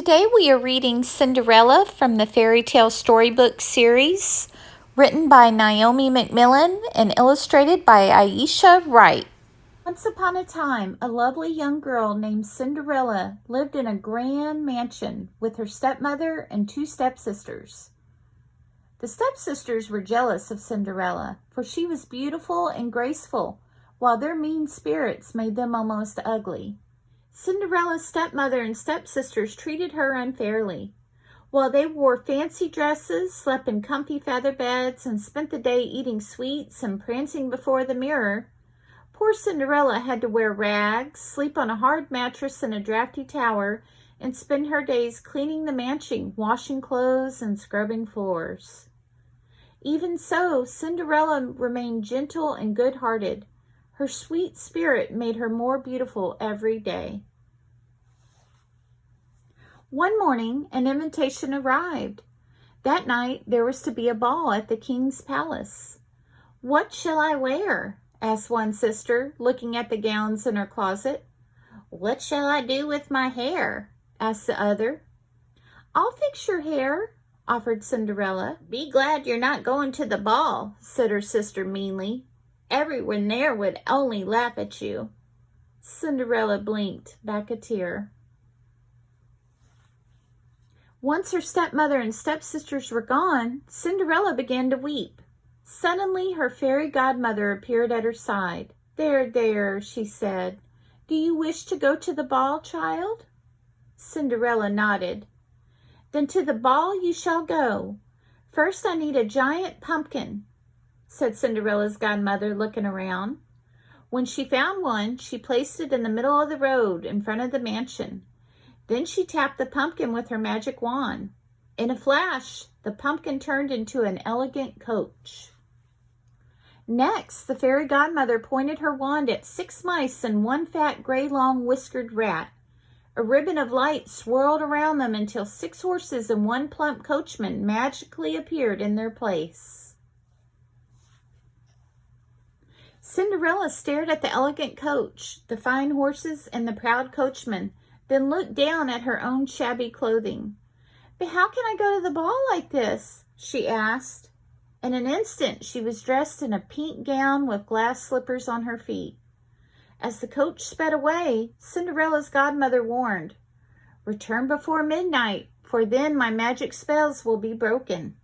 Today we are reading Cinderella from the Fairy Tale Storybook series, written by Naomi Mcmillan and illustrated by Iesha Wright. Once upon a time, a lovely young girl named Cinderella lived in a grand mansion with her stepmother and two stepsisters. The stepsisters were jealous of Cinderella, for she was beautiful and graceful, while their mean spirits made them almost ugly. Cinderella's stepmother and stepsisters treated her unfairly. While they wore fancy dresses, slept in comfy feather beds, and spent the day eating sweets and prancing before the mirror, poor Cinderella had to wear rags, sleep on a hard mattress in a drafty tower, and spend her days cleaning the mansion, washing clothes, and scrubbing floors. Even so, Cinderella remained gentle and good-hearted. Her sweet spirit made her more beautiful every day. One morning, an invitation arrived. That night, there was to be a ball at the king's palace. "What shall I wear?" asked one sister, looking at the gowns in her closet. "What shall I do with my hair?" asked the other. "I'll fix your hair," offered Cinderella. "Be glad you're not going to the ball," said her sister meanly. "Everyone there would only laugh at you." Cinderella blinked back a tear. Once her stepmother and stepsisters were gone, Cinderella began to weep. Suddenly, her fairy godmother appeared at her side. There, she said. "Do you wish to go to the ball, child?" Cinderella nodded. "Then to the ball you shall go. First, I need a giant pumpkin," said Cinderella's godmother, looking around. When she found one, she placed it in the middle of the road in front of the mansion. Then she tapped the pumpkin with her magic wand. In a flash, the pumpkin turned into an elegant coach. Next, the fairy godmother pointed her wand at 6 mice and one fat gray long whiskered rat. A ribbon of light swirled around them until 6 horses and one plump coachman magically appeared in their place. Cinderella stared at the elegant coach, the fine horses, and the proud coachman, then looked down at her own shabby clothing. "But how can I go to the ball like this?" she asked. In an instant, she was dressed in a pink gown with glass slippers on her feet. As the coach sped away, Cinderella's godmother warned, "Return before midnight, for then my magic spells will be broken."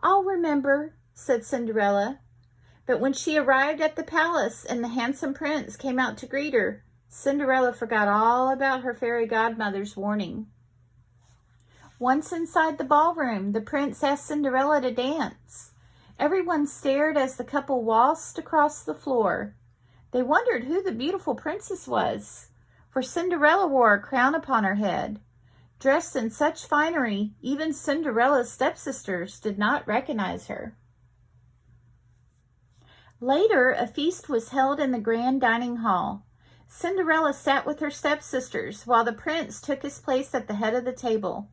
"I'll remember," said Cinderella. But when she arrived at the palace and the handsome prince came out to greet her, Cinderella forgot all about her fairy godmother's warning. Once inside the ballroom, the prince asked Cinderella to dance. Everyone stared as the couple waltzed across the floor. They wondered who the beautiful princess was, for Cinderella wore a crown upon her head. Dressed in such finery, even Cinderella's stepsisters did not recognize her. Later, a feast was held in the grand dining hall. Cinderella sat with her stepsisters, while the prince took his place at the head of the table.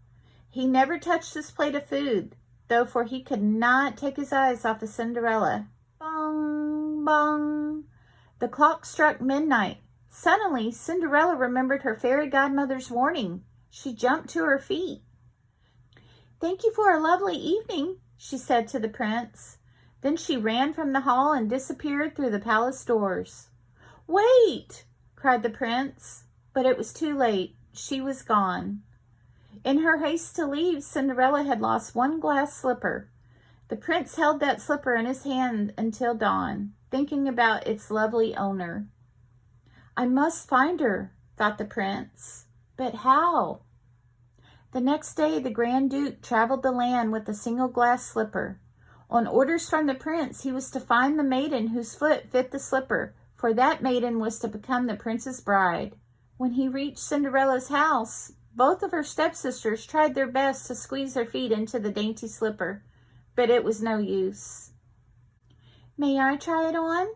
He never touched his plate of food, though, for he could not take his eyes off of Cinderella. Bong, bong. The clock struck midnight. Suddenly, Cinderella remembered her fairy godmother's warning. She jumped to her feet. "Thank you for a lovely evening," she said to the prince. Then she ran from the hall and disappeared through the palace doors. "Wait!" cried the prince, but it was too late. She was gone. In her haste to leave, Cinderella had lost one glass slipper. The prince held that slipper in his hand until dawn, thinking about its lovely owner. "I must find her," thought the prince. But how? The next day, the Grand Duke traveled the land with a single glass slipper. On orders from the prince, he was to find the maiden whose foot fit the slipper, for that maiden was to become the prince's bride. When he reached Cinderella's house, both of her stepsisters tried their best to squeeze their feet into the dainty slipper, but it was no use. "May I try it on?"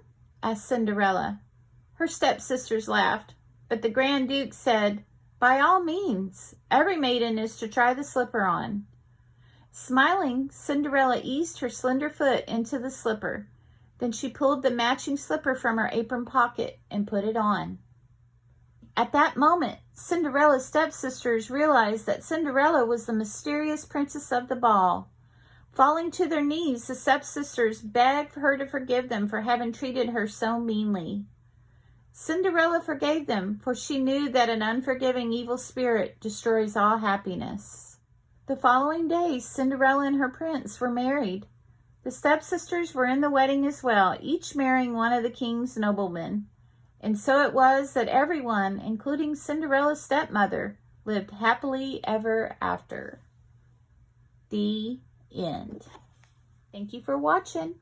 asked Cinderella. Her stepsisters laughed, but the Grand Duke said, "By all means, every maiden is to try the slipper on." Smiling, Cinderella eased her slender foot into the slipper. Then she pulled the matching slipper from her apron pocket and put it on. At that moment, Cinderella's stepsisters realized that Cinderella was the mysterious princess of the ball. Falling to their knees, the stepsisters begged her to forgive them for having treated her so meanly. Cinderella forgave them, for she knew that an unforgiving evil spirit destroys all happiness. The following day, Cinderella and her prince were married. The stepsisters were in the wedding as well, each marrying one of the king's noblemen. And so it was that everyone, including Cinderella's stepmother, lived happily ever after. The end. Thank you for watching.